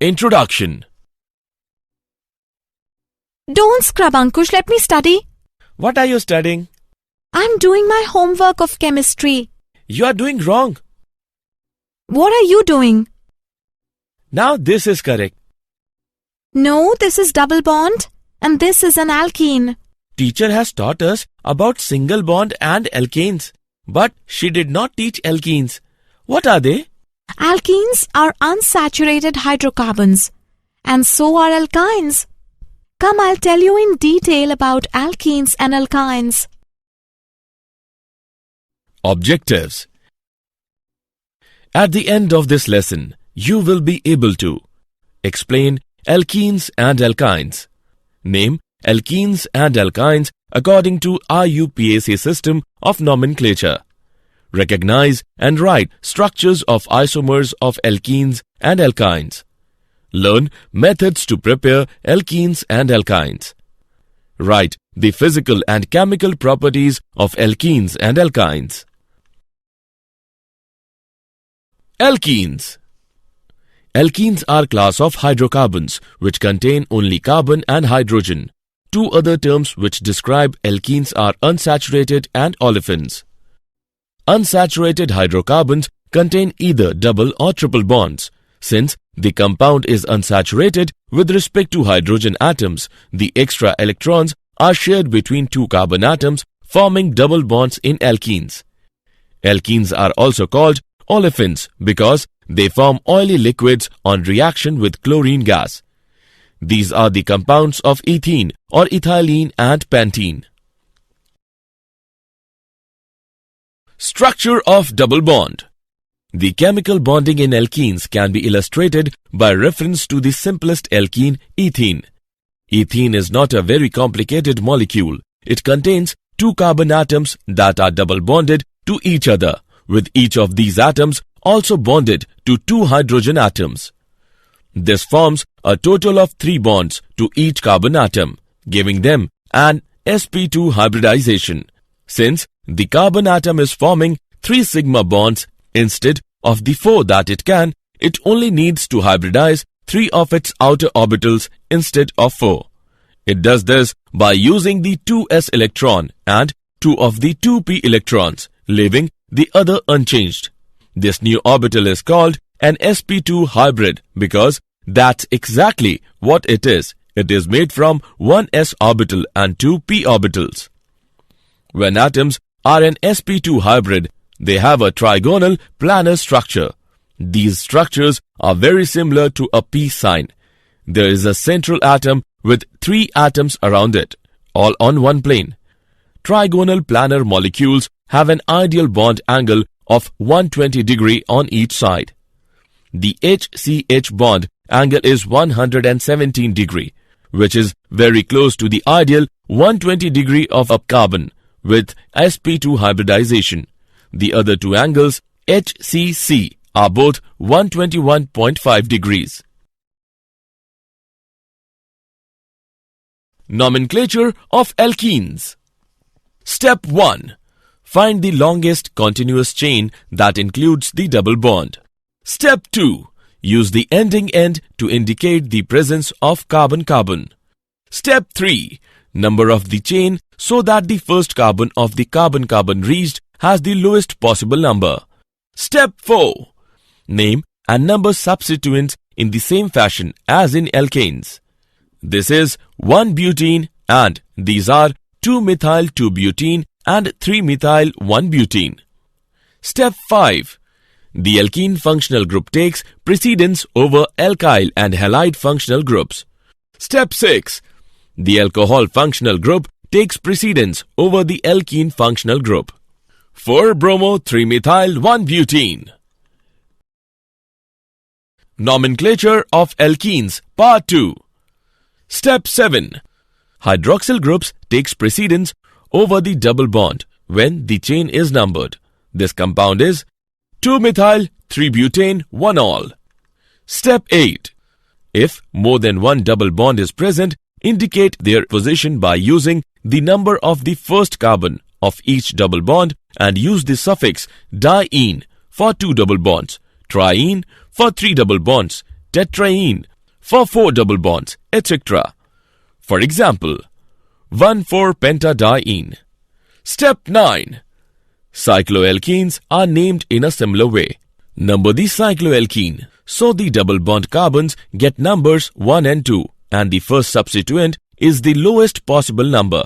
Introduction. Don't scrub, Ankush. Let me study. What are you studying? I'm doing my homework of chemistry. You are doing wrong. What are you doing? Now this is correct. No, this is double bond and this is an alkene. Teacher has taught us about single bond and alkanes, but she did not teach alkenes. What are they? Alkenes are unsaturated hydrocarbons and so are alkynes. Come, I'll tell you in detail about alkenes and alkynes. Objectives. At the end of this lesson, you will be able to explain alkenes and alkynes, name alkenes and alkynes according to IUPAC system of nomenclature, recognize and write structures of isomers of alkenes and alkynes, learn methods to prepare alkenes and alkynes, write the physical and chemical properties of alkenes and alkynes. Alkenes. Alkenes are class of hydrocarbons which contain only carbon and hydrogen. Two other terms which describe alkenes are unsaturated and olefins. Unsaturated hydrocarbons contain either double or triple bonds. Since the compound is unsaturated with respect to hydrogen atoms, the extra electrons are shared between two carbon atoms, forming double bonds in alkenes. Alkenes are also called olefins because they form oily liquids on reaction with chlorine gas. These are the compounds of ethene or ethylene and pentene. Structure of double bond. The chemical bonding in alkenes can be illustrated by reference to the simplest alkene, ethene. Ethene is not a very complicated molecule. It contains two carbon atoms that are double bonded to each other, with each of these atoms also bonded to two hydrogen atoms. This forms a total of 3 bonds to each carbon atom, giving them an sp2 hybridization. Since the carbon atom is forming 3 sigma bonds instead of the 4 that it can, it only needs to hybridize 3 of its outer orbitals instead of 4. It does this by using the 2s electron and 2 of the 2p electrons, leaving the other unchanged. This new orbital is called an sp2 hybrid because that's exactly what it is. It is made from one s orbital and 2 p orbitals. When atoms are an sp2 hybrid, they have a trigonal planar structure. These structures are very similar to a peace sign. There is a central atom with 3 atoms around it, all on one plane. Trigonal planar molecules have an ideal bond angle of 120 degree on each side. The HCH bond angle is 117 degree, which is very close to the ideal 120 degree of a carbon with sp2 hybridization. The other two angles, HCC, are both 121.5 degrees. Nomenclature of alkenes. Step 1. Find the longest continuous chain that includes the double bond. Step 2. Use the ending end to indicate the presence of carbon-carbon. Step 3. Number of the chain so that the first carbon of the carbon-carbon reached has the lowest possible number. Step 4. Name and number substituents in the same fashion as in alkanes. This is 1-butene and these are 2-methyl-2-butene and 3-methyl-1-butene. Step 5. The alkene functional group takes precedence over alkyl and halide functional groups. Step 6. The alcohol functional group takes precedence over the alkene functional group. 4-bromo-3-methyl-1-butene. Nomenclature of alkenes, Part 2. Step 7. Hydroxyl groups takes precedence over the double bond when the chain is numbered. This compound is 2-methyl-3-butane-1-ol. Step 8. If more than one double bond is present, indicate their position by using the number of the first carbon of each double bond and use the suffix diene for 2 double bonds, triene for 3 double bonds, tetraene for 4 double bonds, etc. For example, 1,4-pentadiene. Step 9. Cycloalkenes are named in a similar way. Number the cycloalkene, so the double bond carbons get numbers 1 and 2, and the first substituent is the lowest possible number.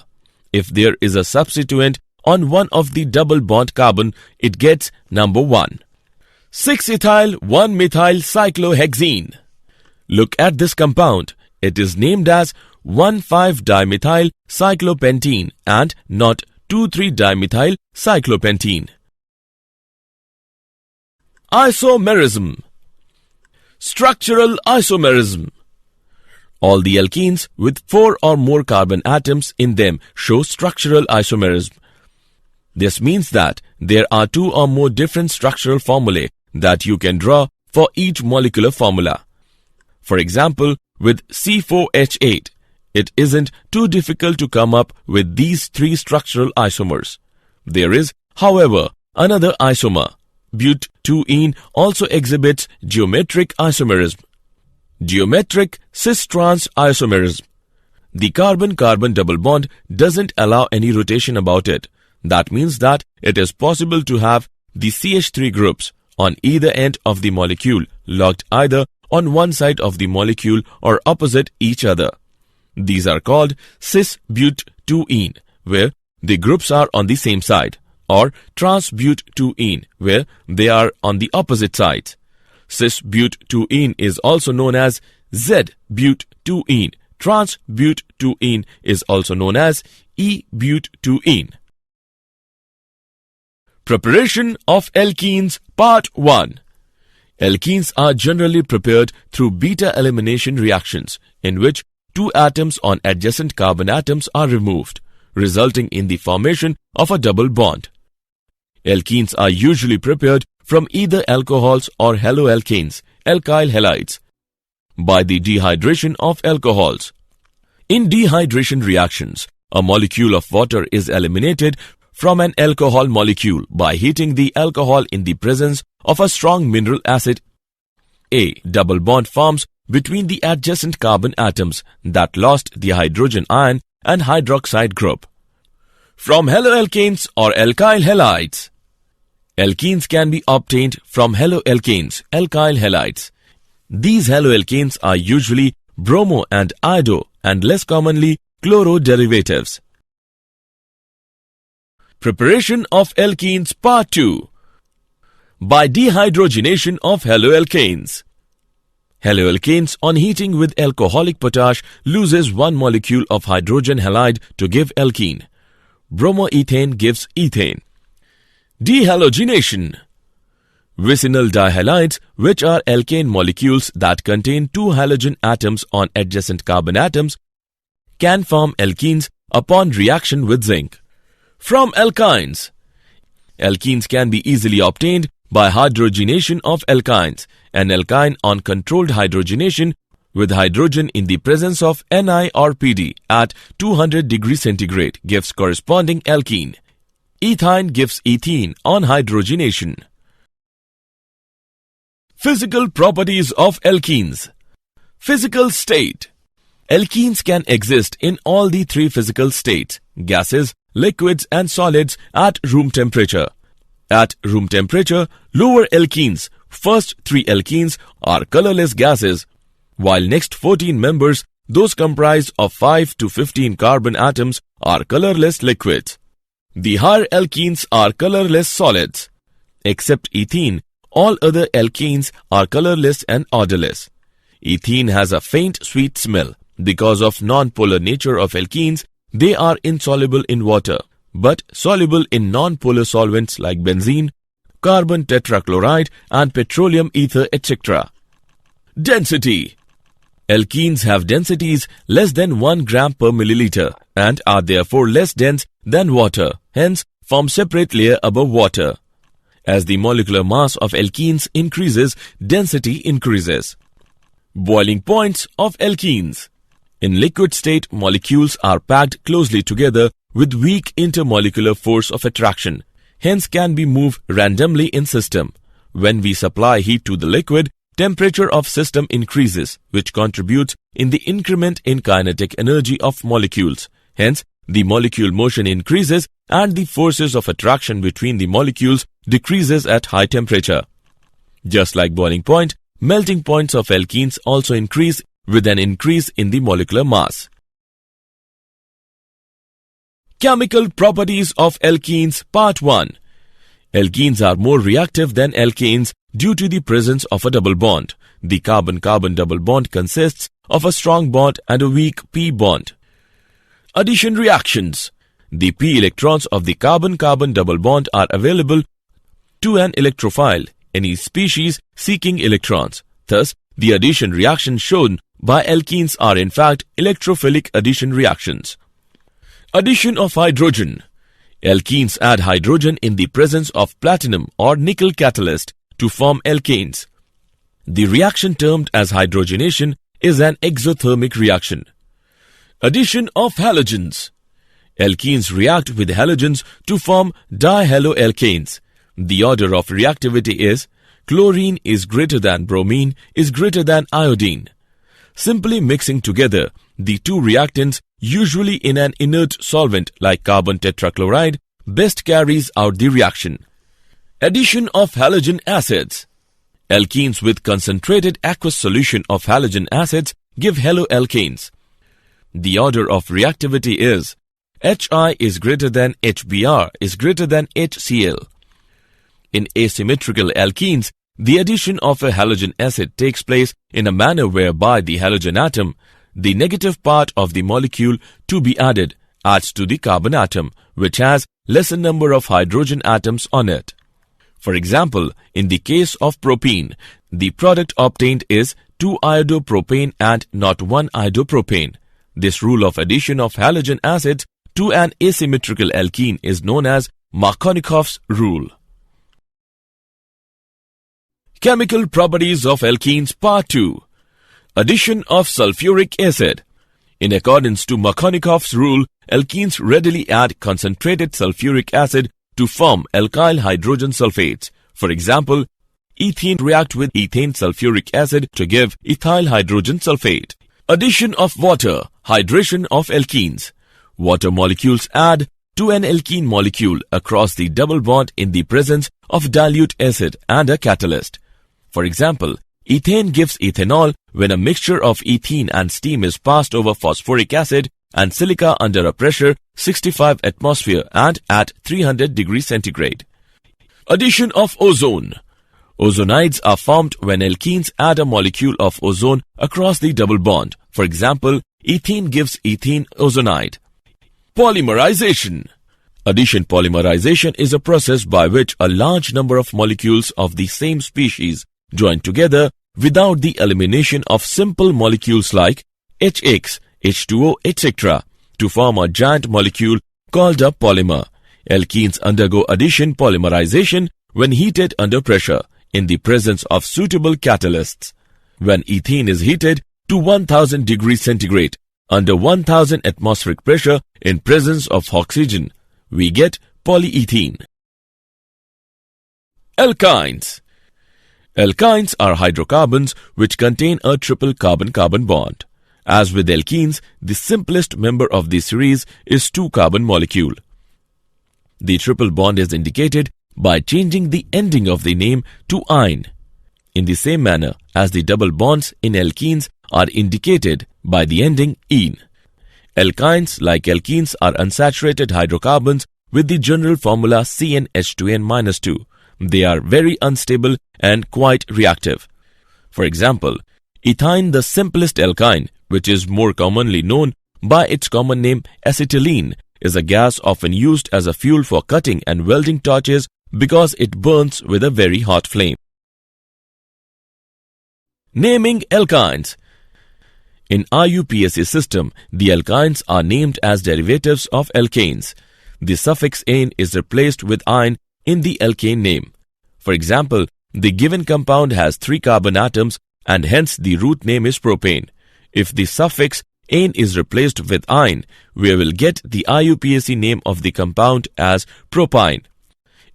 If there is a substituent on one of the double bond carbon, it gets number 1. 6-ethyl 1-methyl cyclohexene. Look at this compound. It is named as 1,5-dimethyl cyclopentene and not 2,3-dimethyl cyclopentene. Isomerism. Structural isomerism. All the alkenes with 4 or more carbon atoms in them show structural isomerism. This means that there are 2 or more different structural formulae that you can draw for each molecular formula. For example, with C4H8, it isn't too difficult to come up with these 3 structural isomers. There is, however, another isomer. But2-ene also exhibits geometric isomerism. Geometric cis-trans isomerism. The carbon-carbon double bond doesn't allow any rotation about it. That means that it is possible to have the CH3 groups on either end of the molecule locked either on one side of the molecule or opposite each other. These are called cis-but2-ene, where the groups are on the same side, or trans-but2-ene, where they are on the opposite sides. Cis-but2-ene is also known as Z-but2-ene. Trans-but2-ene is also known as E-but2-ene. Preparation of alkenes, Part 1. Alkenes are generally prepared through beta elimination reactions, in which 2 atoms on adjacent carbon atoms are removed, resulting in the formation of a double bond. Alkenes are usually prepared from either alcohols or haloalkanes, alkyl halides, by the dehydration of alcohols. In dehydration reactions, a molecule of water is eliminated from an alcohol molecule by heating the alcohol in the presence of a strong mineral acid. A double bond forms between the adjacent carbon atoms that lost the hydrogen ion and hydroxide group. From haloalkanes or alkyl halides. Alkenes can be obtained from haloalkanes, alkyl halides. These haloalkanes are usually bromo and iodo and less commonly chloro derivatives. Preparation of alkenes, Part 2. By dehydrogenation of haloalkanes. Haloalkanes on heating with alcoholic potash loses one molecule of hydrogen halide to give alkene. Bromoethane gives ethane. Dehalogenation. Vicinal dihalides, which are alkane molecules that contain 2 halogen atoms on adjacent carbon atoms, can form alkenes upon reaction with zinc. From alkynes. Alkenes can be easily obtained by hydrogenation of alkynes. An alkyne on controlled hydrogenation with hydrogen in the presence of Ni or Pd at 200 degrees centigrade gives corresponding alkene. Ethine gives ethene on hydrogenation. Physical properties of alkenes. Physical state. Alkenes can exist in all the 3 physical states, gases, liquids and solids at room temperature. At room temperature, lower alkenes, first 3 alkenes, are colorless gases, while next 14 members, those comprised of 5 to 15 carbon atoms, are colorless liquids. The higher alkenes are colorless solids. Except ethene, all other alkenes are colorless and odorless. Ethene has a faint sweet smell. Because of non-polar nature of alkenes, they are insoluble in water, but soluble in non-polar solvents like benzene, carbon tetrachloride and petroleum ether, etc. Density. Alkenes have densities less than 1 gram per milliliter and are therefore less dense than water, hence form separate layer above water. As the molecular mass of alkenes increases, density increases. Boiling points of alkenes. In liquid state, molecules are packed closely together with weak intermolecular force of attraction, hence can be moved randomly in system. When we supply heat to the liquid, temperature of system increases, which contributes in the increment in kinetic energy of molecules. Hence, the molecule motion increases and the forces of attraction between the molecules decreases at high temperature. Just like boiling point, melting points of alkenes also increase with an increase in the molecular mass. Chemical properties of alkenes, Part 1. Alkenes are more reactive than alkanes due to the presence of a double bond. The carbon-carbon double bond consists of a strong bond and a weak p bond. Addition reactions. The p electrons of the carbon-carbon double bond are available to an electrophile, any species seeking electrons. Thus, the addition reactions shown by alkenes are in fact electrophilic addition reactions. Addition of hydrogen. Alkenes add hydrogen in the presence of platinum or nickel catalyst to form alkanes. The reaction termed as hydrogenation is an exothermic reaction. Addition of halogens. Alkenes react with halogens to form dihaloalkanes. The order of reactivity is chlorine is greater than bromine is greater than iodine. Simply mixing together the two reactants, usually in an inert solvent like carbon tetrachloride, best carries out the reaction. Addition of halogen acids. Alkenes with concentrated aqueous solution of halogen acids give haloalkanes. The order of reactivity is Hi is greater than HBr is greater than HCl. In asymmetrical alkenes, the addition of a halogen acid takes place in a manner whereby the halogen atom, the negative part of the molecule to be added, adds to the carbon atom, which has lesser number of hydrogen atoms on it. For example, in the case of propene, the product obtained is 2-iodopropane and not 1-iodopropane. This rule of addition of halogen acids to an asymmetrical alkene is known as Markovnikov's rule. Chemical properties of alkenes, Part 2. Addition of sulfuric acid. In accordance to Markovnikov's rule, alkenes readily add concentrated sulfuric acid to form alkyl hydrogen sulfates. For example, ethene react with ethane sulfuric acid to give ethyl hydrogen sulfate. Addition of water, hydration of alkenes. Water molecules add to an alkene molecule across the double bond in the presence of dilute acid and a catalyst. For example, ethane gives ethanol when a mixture of ethene and steam is passed over phosphoric acid and silica under a pressure 65 atmosphere and at 300 degrees centigrade. Addition of ozone. Ozonides are formed when alkenes add a molecule of ozone across the double bond. For example, ethene gives ethene ozonide. Polymerization. Addition polymerization is a process by which a large number of molecules of the same species join together without the elimination of simple molecules like HX, H2O, etc. to form a giant molecule called a polymer. Alkenes undergo addition polymerization when heated under pressure in the presence of suitable catalysts. When ethene is heated to 1000 degrees centigrade under 1000 atmospheric pressure in presence of oxygen, we get polyethene. Alkynes. Alkynes are hydrocarbons which contain a triple carbon-carbon bond. As with alkenes, the simplest member of the series is 2-carbon molecule. The triple bond is indicated by changing the ending of the name to -ine. In the same manner as the double bonds in alkenes are indicated by the ending -ene. Alkynes, like alkenes, are unsaturated hydrocarbons with the general formula CnH2n-2. They are very unstable and quite reactive. For example, ethyne, the simplest alkyne, which is more commonly known by its common name acetylene, is a gas often used as a fuel for cutting and welding torches because it burns with a very hot flame. Naming alkynes. In IUPAC system, the alkynes are named as derivatives of alkanes. The suffix -ane is replaced with -ine in the alkane name. For example, the given compound has 3 carbon atoms and hence the root name is propane. If the suffix -ane is replaced with -ine, we will get the IUPAC name of the compound as propyne.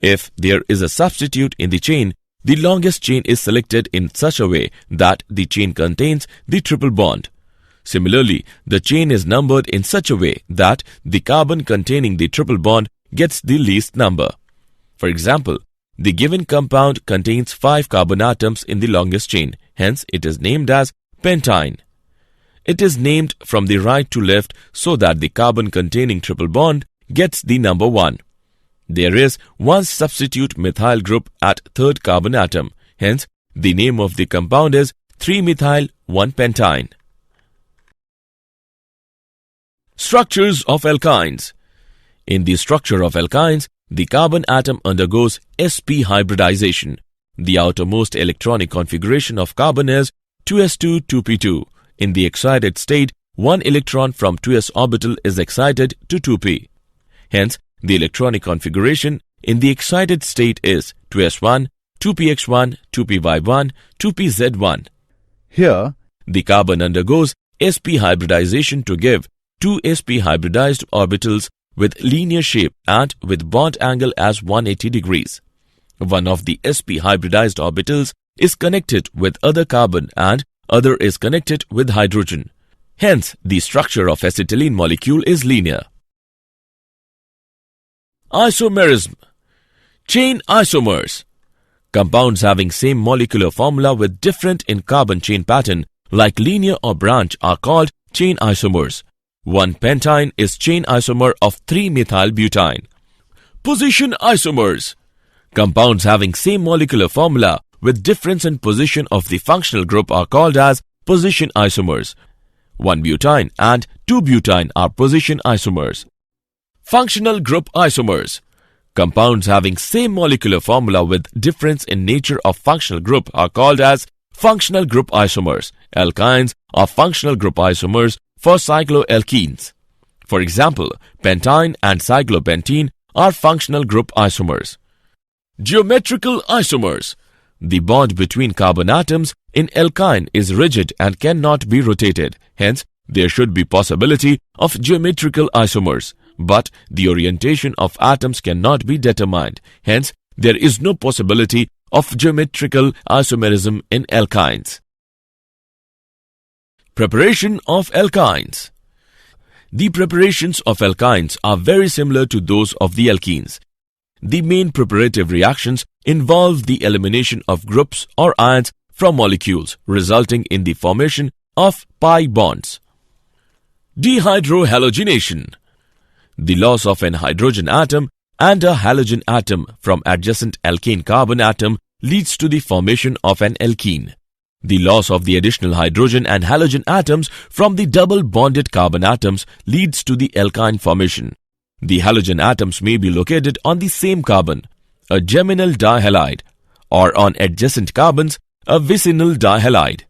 If there is a substitute in the chain, the longest chain is selected in such a way that the chain contains the triple bond. Similarly, the chain is numbered in such a way that the carbon containing the triple bond gets the least number. For example, the given compound contains 5 carbon atoms in the longest chain, hence it is named as pentyne. It is named from the right to left so that the carbon containing triple bond gets the number 1. There is one substitute methyl group at third carbon atom, hence the name of the compound is 3-methyl-1-pentyne. Structures of alkynes. In the structure of alkynes, the carbon atom undergoes sp hybridization. The outermost electronic configuration of carbon is 2s2-2p2. In the excited state, one electron from 2s orbital is excited to 2p. Hence, the electronic configuration in the excited state is 2s1, 2px1, 2py1, 2pz1. Here, the carbon undergoes sp hybridization to give 2 sp hybridized orbitals with linear shape and with bond angle as 180 degrees. One of the sp hybridized orbitals is connected with other carbon and other is connected with hydrogen. Hence, the structure of acetylene molecule is linear. Isomerism. Chain isomers. Compounds having same molecular formula with different in carbon chain pattern like linear or branch are called chain isomers. 1-pentyne is chain isomer of 3-methylbutane. Position isomers. Compounds having same molecular formula with difference in position of the functional group are called as position isomers. 1-butane and 2-butane are position isomers. Functional group isomers. Compounds having same molecular formula with difference in nature of functional group are called as functional group isomers. Alkynes are functional group isomers for cycloalkenes. For example, pentyne and cyclopentene are functional group isomers. Geometrical isomers. The bond between carbon atoms in alkyne is rigid and cannot be rotated. Hence, there should be possibility of geometrical isomers. But the orientation of atoms cannot be determined. Hence, there is no possibility of geometrical isomerism in alkynes. Preparation of alkynes. The preparations of alkynes are very similar to those of the alkenes. The main preparative reactions involve the elimination of groups or ions from molecules, resulting in the formation of pi bonds. Dehydrohalogenation. The loss of an hydrogen atom and a halogen atom from adjacent alkane carbon atom leads to the formation of an alkene. The loss of the additional hydrogen and halogen atoms from the double bonded carbon atoms leads to the alkyne formation. The halogen atoms may be located on the same carbon, a geminal dihalide, or on adjacent carbons, a vicinal dihalide.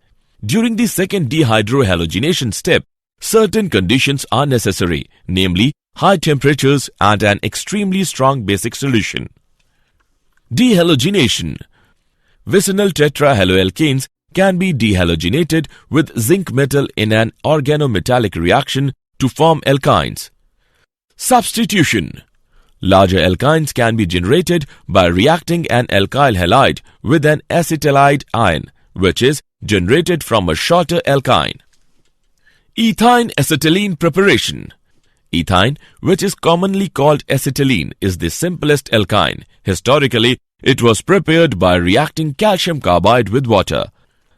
During the second dehydrohalogenation step, certain conditions are necessary, namely high temperatures and an extremely strong basic solution. Dehalogenation. Vicinal tetrahaloalkanes can be dehalogenated with zinc metal in an organometallic reaction to form alkynes. Substitution. Larger alkynes can be generated by reacting an alkyl halide with an acetylide ion, which is generated from a shorter alkyne. Ethyne acetylene preparation. Ethyne, which is commonly called acetylene, is the simplest alkyne. Historically, it was prepared by reacting calcium carbide with water.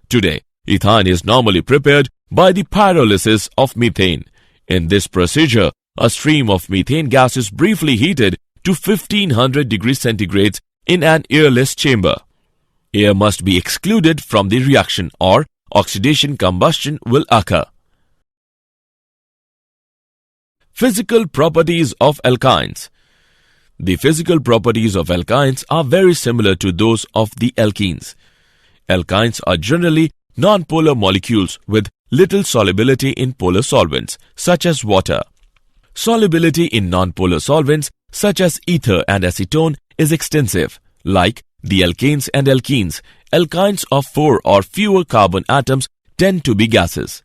Today, ethyne is normally prepared by the pyrolysis of methane. In this procedure, a stream of methane gas is briefly heated to 1500 degrees centigrade in an airless chamber. Air must be excluded from the reaction or oxidation combustion will occur. Physical properties of alkynes. The physical properties of alkynes are very similar to those of the alkenes. Alkynes are generally nonpolar molecules with little solubility in polar solvents, such as water. Solubility in nonpolar solvents, such as ether and acetone, is extensive. Like the alkanes and alkenes, alkynes of 4 or fewer carbon atoms tend to be gases.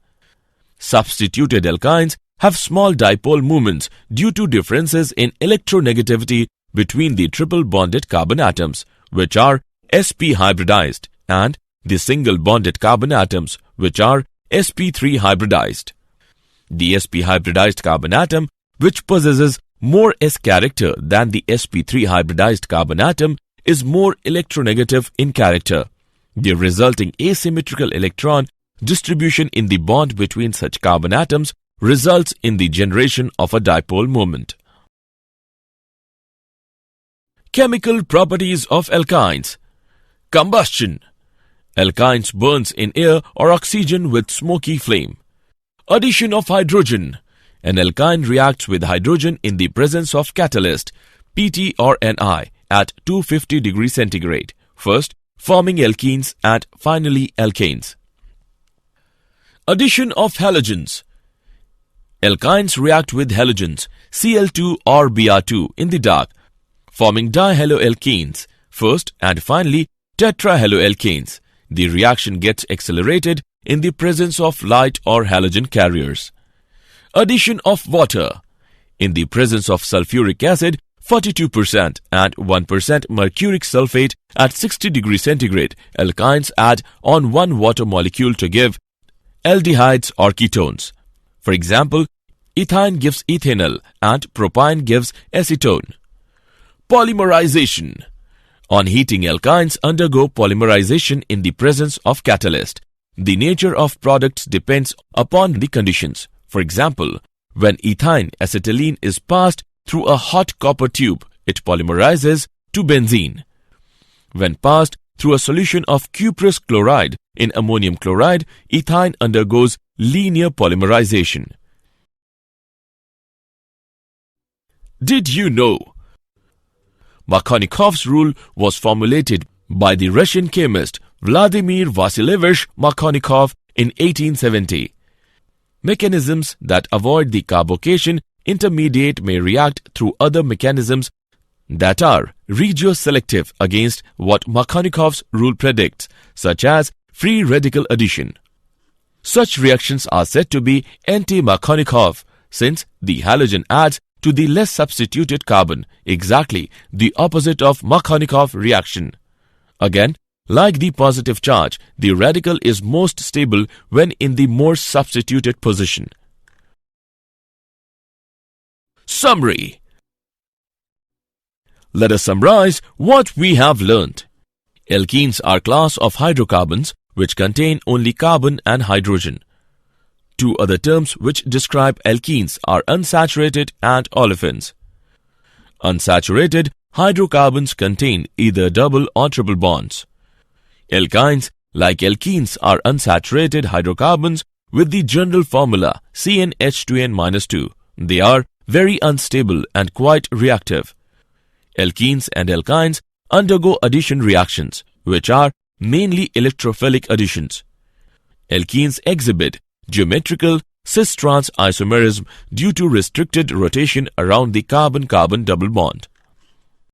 Substituted alkynes have small dipole moments due to differences in electronegativity between the triple bonded carbon atoms, which are sp hybridized, and the single bonded carbon atoms, which are sp3 hybridized. The sp hybridized carbon atom, which possesses more s character than the sp3 hybridized carbon atom, is more electronegative in character. The resulting asymmetrical electron distribution in the bond between such carbon atoms results in the generation of a dipole moment. Chemical properties of alkynes. Combustion. Alkynes burns in air or oxygen with smoky flame. Addition of hydrogen. An alkyne reacts with hydrogen in the presence of catalyst, Pt or Ni, at 250 degrees centigrade, first forming alkenes and finally alkanes. Addition of halogens. Alkynes react with halogens, Cl2 or Br2, in the dark, forming dihaloalkenes, first and finally tetrahaloalkanes. The reaction gets accelerated in the presence of light or halogen carriers. Addition of water. In the presence of sulfuric acid, 42% and 1% mercuric sulfate at 60 degrees centigrade, alkynes add on one water molecule to give aldehydes or ketones. For example, ethine gives ethanol and propine gives acetone. Polymerization. On heating, alkynes undergo polymerization in the presence of catalyst. The nature of products depends upon the conditions. For example, when ethyne acetylene is passed through a hot copper tube, it polymerizes to benzene. When passed through a solution of cuprous chloride in ammonium chloride, ethyne undergoes linear polymerization. Did you know? Markovnikov's rule was formulated by the Russian chemist Vladimir Vasilievich Markovnikov in 1870. Mechanisms that avoid the carbocation intermediate may react through other mechanisms that are regioselective against what Markovnikov's rule predicts, such as free radical addition. Such reactions are said to be anti-Markovnikov, since the halogen adds to the less substituted carbon, exactly the opposite of Markovnikov reaction. Again, like the positive charge, the radical is most stable when in the more substituted position. Summary. Let us summarize what we have learnt. Alkenes are class of hydrocarbons which contain only carbon and hydrogen. Two other terms which describe alkenes are unsaturated and olefins. Unsaturated hydrocarbons contain either double or triple bonds. Alkynes, like alkenes, are unsaturated hydrocarbons with the general formula CnH2n-2. They are very unstable and quite reactive. Alkenes and alkynes undergo addition reactions, which are mainly electrophilic additions. Alkenes exhibit geometrical cis-trans isomerism due to restricted rotation around the carbon-carbon double bond.